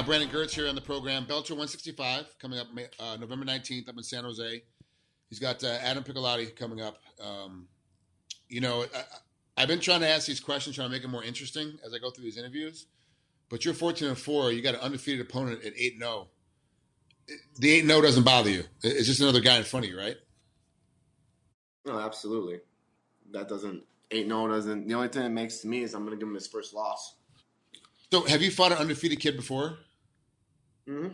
Brandon Girtz here on the program. Bellator 165 coming up November 19th up in San Jose. He's got Adam Piccolotti coming up. I've been trying to ask these questions, trying to make it more interesting as I go through these interviews. But you're 14-4. You got an undefeated opponent at 8-0. The 8-0 doesn't bother you. It's just another guy in front of you, right? No, absolutely. That doesn't 8-0 doesn't. The only thing it makes to me is I'm going to give him his first loss. So, have you fought an undefeated kid before? Mm-hmm.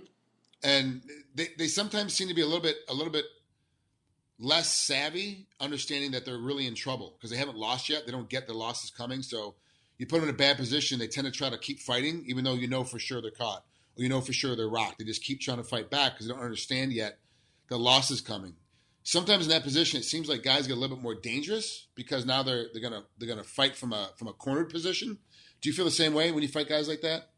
And they sometimes seem to be a little bit less savvy, understanding that they're really in trouble because they haven't lost yet. They don't get the losses coming. So you put them in a bad position. They tend to try to keep fighting, even though you know for sure they're caught or you know for sure they're rocked. They just keep trying to fight back because they don't understand yet the loss is coming. Sometimes in that position, it seems like guys get a little bit more dangerous because now they're gonna fight from a cornered position. Do you feel the same way when you fight guys like that?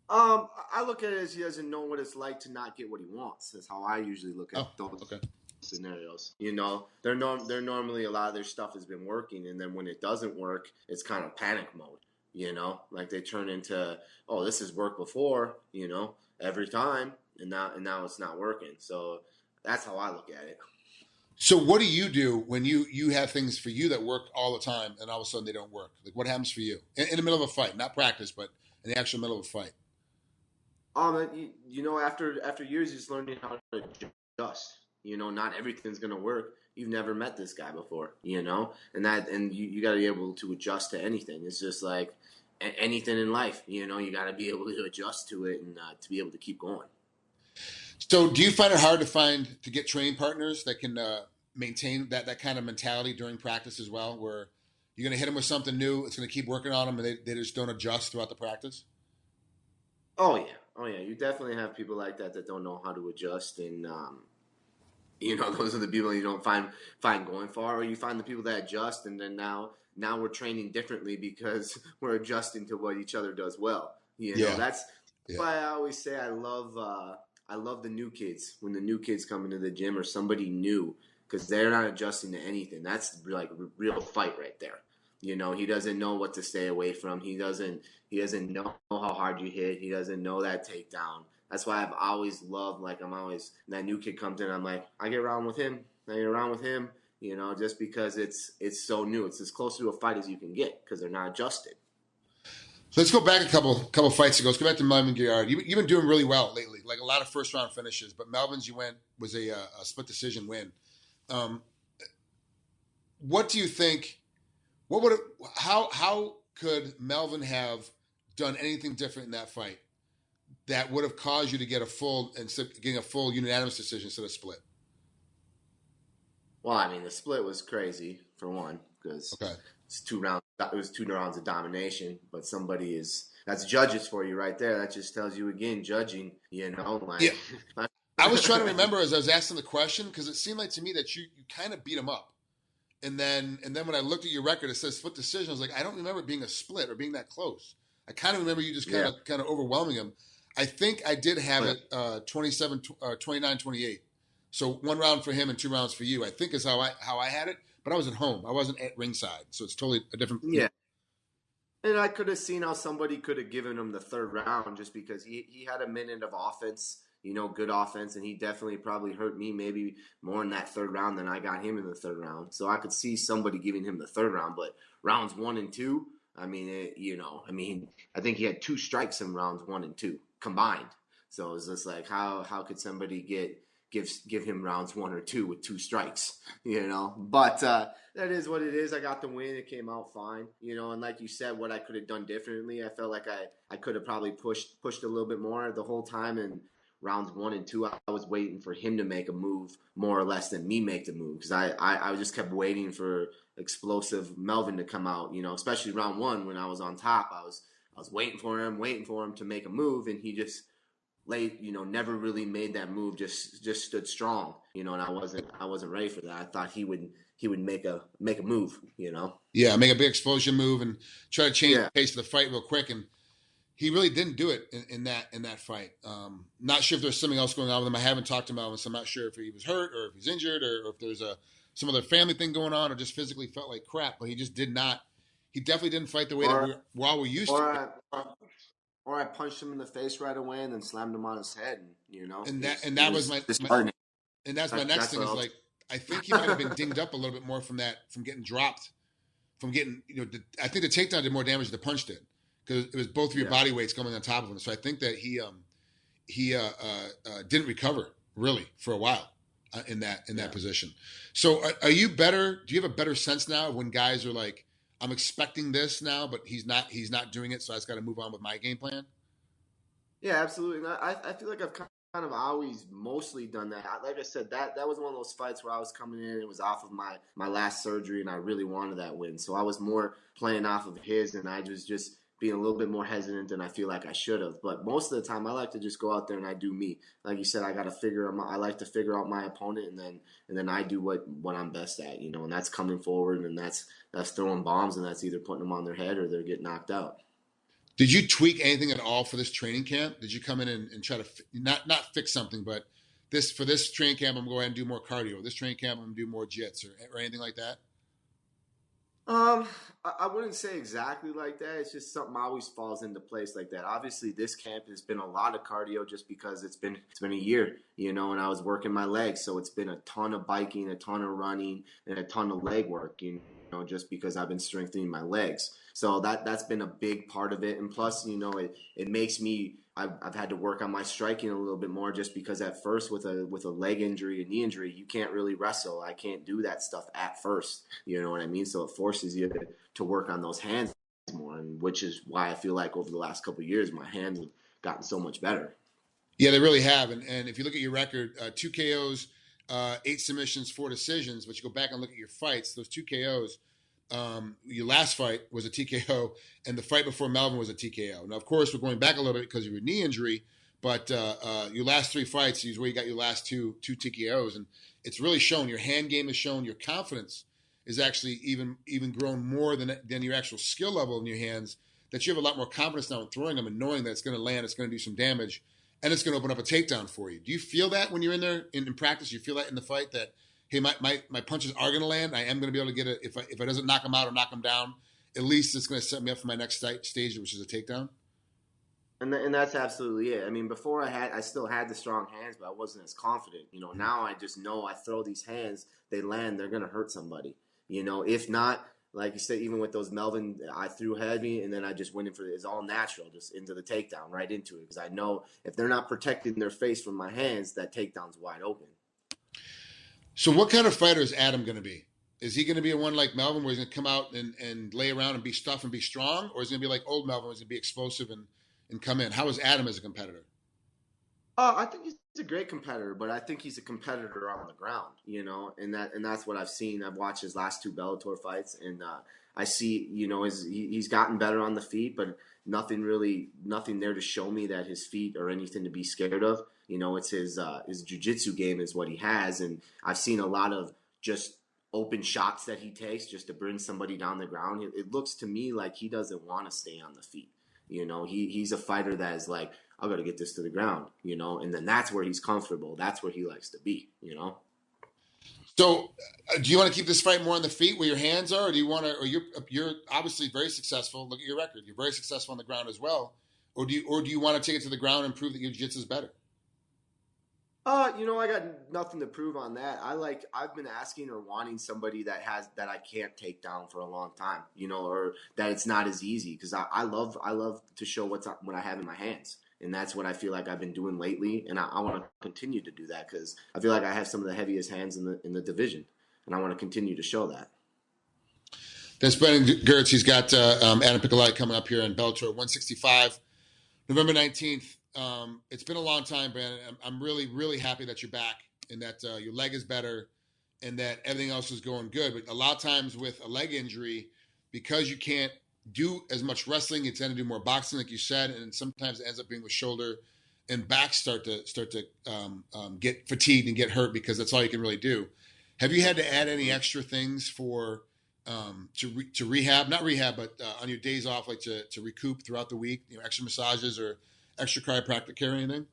I look at it as he doesn't know what it's like to not get what he wants. That's how I usually look at those scenarios. You know, they're normally a lot of their stuff has been working, and then when it doesn't work, it's kind of panic mode. You know, like they turn into, oh, this has worked before. You know, every time, and now it's not working. So that's how I look at it. So what do you do when you have things for you that work all the time, and all of a sudden they don't work? Like what happens for you in the middle of a fight, not practice, but in the actual middle of a fight? After years, just learning how to adjust. You know, not everything's gonna work. You've never met this guy before, you know, and you got to be able to adjust to anything. It's just like anything in life, you know, you got to be able to adjust to it and to be able to keep going. So, do you find it hard to get training partners that can maintain that kind of mentality during practice as well, where you're going to hit them with something new, it's going to keep working on them, and they just don't adjust throughout the practice? Oh yeah. You definitely have people like that don't know how to adjust, and those are the people you don't find going far, or you find the people that adjust, and then now we're training differently because we're adjusting to what each other does well. You know, that's why I always say I love the new kids when the new kids come into the gym or somebody new because they're not adjusting to anything. That's like a real fight right there. You know, he doesn't know what to stay away from. He doesn't know how hard you hit. He doesn't know that takedown. That's why I've always loved, like, that new kid comes in, I'm like, I get around with him, you know, just because it's so new. It's as close to a fight as you can get because they're not adjusted. So let's go back a couple fights ago. Let's go back to Melvin Girtz. You've been doing really well lately, like a lot of first-round finishes, but Melvin's was a split decision win. What do you think? How could Melvin have done anything different in that fight that would have caused you to get getting a full unanimous decision instead of split? Well, I mean, the split was crazy for one because it's 2 rounds. It was 2 rounds of domination, but that's judges for you right there. That just tells you again, judging. You know, like I was trying to remember as I was asking the question because it seemed like to me that you kind of beat him up. And then when I looked at your record, it says split decision. I was like, I don't remember it being a split or being that close. I kind of remember you just kind of overwhelming him. I think I did have it 29-28. So 1 round for him and 2 rounds for you, I think is how I had it. But I was at home. I wasn't at ringside. So it's totally a different. Yeah. And I could have seen how somebody could have given him the 3rd round just because he had a minute of offense. You know, good offense, and he definitely probably hurt me maybe more in that 3rd round than I got him in the 3rd round. So I could see somebody giving him the 3rd round, but rounds 1 and 2, I think he had 2 strikes in rounds 1 and 2 combined. So it was just like, how could somebody give him rounds 1 or 2 with 2 strikes, you know? But that is what it is. I got the win. It came out fine, you know. And like you said, what I could have done differently, I felt like I could have probably pushed a little bit more the whole time. And rounds 1 and 2, I was waiting for him to make a move more or less than me make the move because I just kept waiting for explosive Melvin to come out, you know, especially round 1 when I was on top. I was waiting for him to make a move, and he just never really made that move, just stood strong, you know, and I wasn't ready for that. I thought he would make a move, you know. Yeah, make a big explosion move and try to change the pace of the fight real quick, and he really didn't do it in that fight. Not sure if there's something else going on with him. I haven't talked to Melvin, so I'm not sure if he was hurt or if he's injured or if there's some other family thing going on or just physically felt like crap. But he just did not. He definitely didn't fight the way that we're used to. or I punched him in the face right away and then slammed him on his head. And, That was my disheartening. and that's my next That's thing what is else. like I think he might have been dinged up a little bit more from getting dropped, from getting I think the takedown did more damage than the punch did because it was both of your Yeah. body weights coming on top of him. So I think that he didn't recover really for a while in that position. So are you better? Do you have a better sense now when guys are like, I'm expecting this now, but he's not doing it, so I just got to move on with my game plan? Yeah, absolutely. And I feel like I've kind of always mostly done that. Like I said, that was one of those fights where I was coming in and it was off of my last surgery, and I really wanted that win. So I was more playing off of his, and I was just being a little bit more hesitant than I feel like I should have. But most of the time, I like to just go out there and I do me. Like you said, I like to figure out my opponent, and then I do what I'm best at, and that's coming forward, and that's throwing bombs, and that's either putting them on their head or they're getting knocked out. Did you tweak anything at all for this training camp? Did you come in and try to not fix something, but for this training camp, I'm going to go ahead and do more cardio. This training camp, I'm going to do more jits or anything like that? I wouldn't say exactly like that. It's just something always falls into place like that. Obviously, this camp has been a lot of cardio just because it's been a year, and I was working my legs, so it's been a ton of biking, a ton of running, and a ton of leg work, just because I've been strengthening my legs. So that's been a big part of it, and plus, it makes me. I've had to work on my striking a little bit more just because at first with a leg injury, a knee injury, you can't really wrestle. I can't do that stuff at first. You know what I mean? So it forces you to work on those hands more, and which is why I feel like over the last couple of years, my hands have gotten so much better. Yeah, they really have. And if you look at your record, 2 KOs, 8 submissions, 4 decisions, but you go back and look at your fights, those 2 KOs, your last fight was a TKO, and the fight before Melvin was a TKO. Now, of course, we're going back a little bit because of your knee injury, but your last 3 fights is where you got your last two TKOs, and it's really shown. Your hand game has shown. Your confidence is actually even grown more than your actual skill level in your hands. That you have a lot more confidence now in throwing them and knowing that it's going to land, it's going to do some damage, and it's going to open up a takedown for you. Do you feel that when you're in there in practice? You feel that in the fight that, hey, my punches are going to land. I am going to be able to get it. If it doesn't knock him out or knock him down, at least it's going to set me up for my next stage, which is a takedown. And that's absolutely it. I mean, before I still had the strong hands, but I wasn't as confident. Now I just know I throw these hands, they land, they're going to hurt somebody. If not, like you said, even with those Melvin, I threw heavy and then I just went in for it's all natural, just into the takedown, right into it. Because I know if they're not protecting their face from my hands, that takedown's wide open. So what kind of fighter is Adam going to be? Is he going to be a one like Melvin where he's going to come out and lay around and be tough and be strong? Or is he going to be like old Melvin where he's going to be explosive and come in? How is Adam as a competitor? I think he's a great competitor, but I think he's a competitor on the ground, and that's what I've seen. I've watched his last 2 Bellator fights, and I see, he's gotten better on the feet, but nothing there to show me that his feet are anything to be scared of. It's his jiu-jitsu game is what he has, and I've seen a lot of just open shots that he takes just to bring somebody down the ground. It looks to me like he doesn't want to stay on the feet. He's a fighter that is like, I got to get this to the ground, and then that's where he's comfortable. That's where he likes to be. So, do you want to keep this fight more on the feet where your hands are, or do you want to? Or you're obviously very successful. Look at your record; you're very successful on the ground as well. Or do you want to take it to the ground and prove that your jiu-jitsu is better? I got nothing to prove on that. I've been asking or wanting somebody that I can't take down for a long time, or that it's not as easy, because I love to show what I have in my hands. And that's what I feel like I've been doing lately, and I want to continue to do that because I feel like I have some of the heaviest hands in the division, and I want to continue to show that. That's Brandon Girtz. He's got Adam Piccolotti coming up here in Bellator 165, November 19th. It's been a long time, Brandon. I'm really, really happy that you're back and that your leg is better and that everything else is going good. But a lot of times with a leg injury, because you can't do as much wrestling, it's going to do more boxing, like you said, and sometimes it ends up being with shoulder and back start to get fatigued and get hurt because that's all you can really do. Have you had to add any extra things for to rehab? Not rehab, but on your days off, like to recoup throughout the week? Extra massages or extra chiropractic care or anything?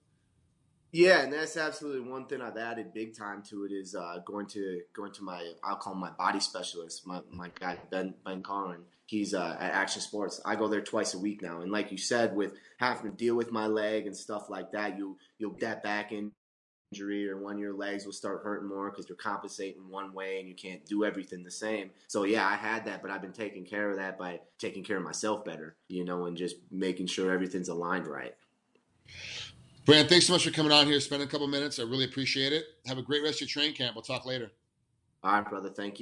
Yeah, and that's absolutely one thing I've added big time to it is going to my, I'll call him my body specialist, my guy Ben Conran. He's at Action Sports. I go there twice a week now, and like you said, with having to deal with my leg and stuff like that, you'll get that back injury, or when your legs will start hurting more because you're compensating one way and you can't do everything the same. So yeah, I had that, but I've been taking care of that by taking care of myself better, and just making sure everything's aligned right. Brandon, thanks so much for coming on here, spending a couple minutes. I really appreciate it. Have a great rest of your training camp. We'll talk later. All right, brother. Thank you.